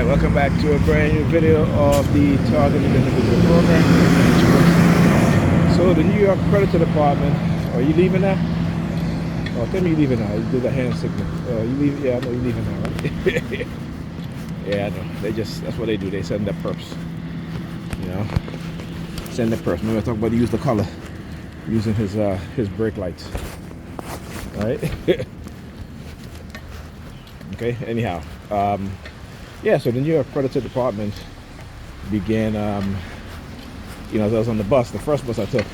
Alright, welcome back to a brand new video of the Targeted Individual Program. So the New York Predator Department, are you leaving now? Oh, tell me you're leaving now. You do the hand signal. You leave? Yeah, I know you're leaving now, right? Yeah, I know. That's what they do. They send the perps. You know? Send the perps. Remember I talked about he used the color. Using his brake lights. Alright? Okay, anyhow. Yeah, so the New York Predator Department began, as I was on the bus, the first bus I took.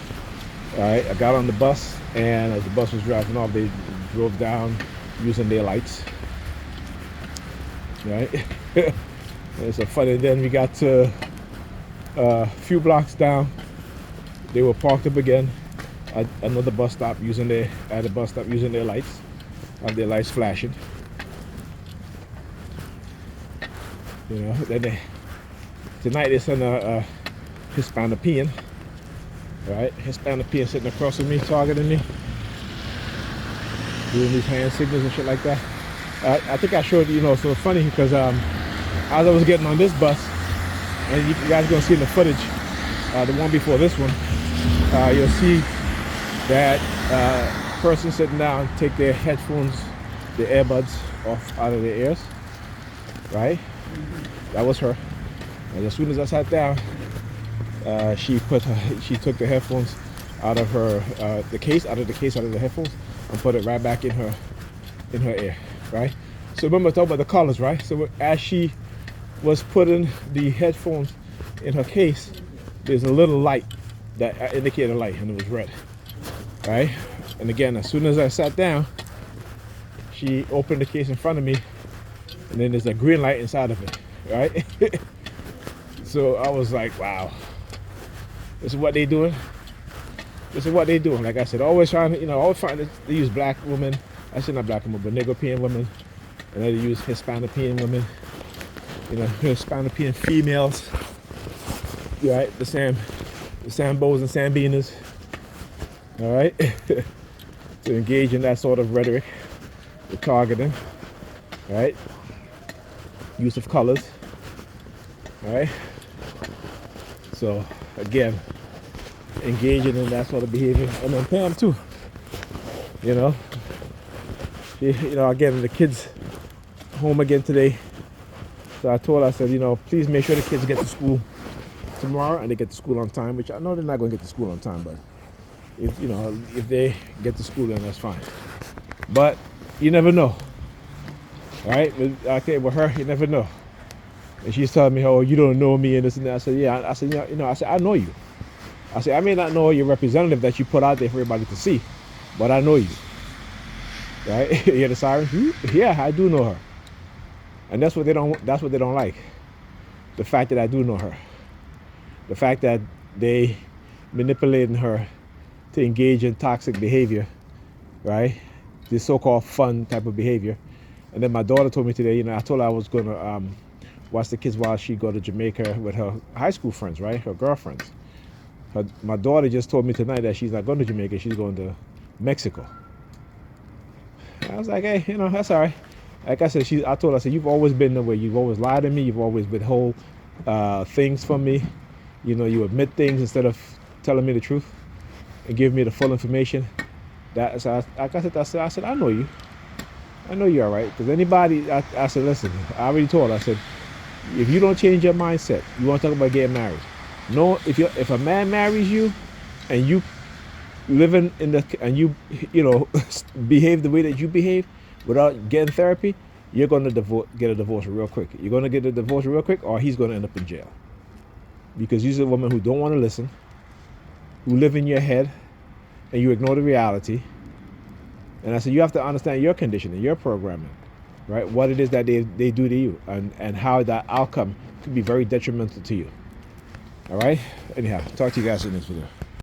All right, I got on the bus, and as the bus was driving off, they drove down using their lights. Right? It's so funny. Then we got to a few blocks down. They were parked up again at another bus stop using their lights, have their lights flashing. You know, then tonight they sent a Hispanipean, right? Hispanipean sitting across from me, targeting me, doing these hand signals and shit like that. I think I showed you, so it's funny because as I was getting on this bus, and you guys are gonna see in the footage, the one before this one, you'll see that person sitting down take their headphones, their earbuds off out of their ears, right? That was her. And as soon as I sat down, she took the headphones out of the case out of the headphones and put it right back in her ear, right? So remember I talked about the colors, right? So as she was putting the headphones in her case, there's a little light that indicated a light, and it was red, right? And again, as soon as I sat down, she opened the case in front of me, and then there's a green light inside of it, right? So I was like, wow, this is what they doing. This is what they doing. Like I said, always trying to, always find they use black women. I said not black women, but Negropean women, and then they use Hispanipean women. Hispanipean females. Right, the Sambos and Sambinas. All right, to engage in that sort of rhetoric, the targeting, right? Use of colors. All right. So again, engaging in that sort of behavior, and then Pam too. Again, the kids home again today. So I told her, I said, please make sure the kids get to school tomorrow, and they get to school on time. Which I know they're not going to get to school on time, but if they get to school, then that's fine. But you never know. All right, okay, with her, you never know. And she's telling me, oh, you don't know me and this and that. I said, yeah. I said, I know you. I said, I may not know your representative that you put out there for everybody to see, but I know you. Right? You hear the siren? Yeah, I do know her. And that's what they don't like. The fact that I do know her. The fact that they manipulating her to engage in toxic behavior, right? This so-called fun type of behavior. And then my daughter told me today, I told her I was gonna watch the kids while she go to Jamaica with her high school friends, right? Her girlfriends. My daughter just told me tonight that she's not going to Jamaica, she's going to Mexico. I was like, hey, that's all right. Like I said, I told her, I said, you've always been the way. You've always lied to me. You've always withhold things from me. You admit things instead of telling me the truth and give me the full information. Like I said, I know you. I know you're all right. Because anybody, I said, listen, I already told her, I said, if you don't change your mindset, you want to talk about getting married. No, if a man marries you and you live and you behave the way that you behave without getting therapy, you're going to get a divorce real quick. You're going to get a divorce real quick, or he's going to end up in jail. Because you're a woman who don't want to listen, who live in your head, and you ignore the reality. And I said, you have to understand your conditioning, your programming, right? What it is that they do to you, and how that outcome could be very detrimental to you. All right? Anyhow, talk to you guys in this video.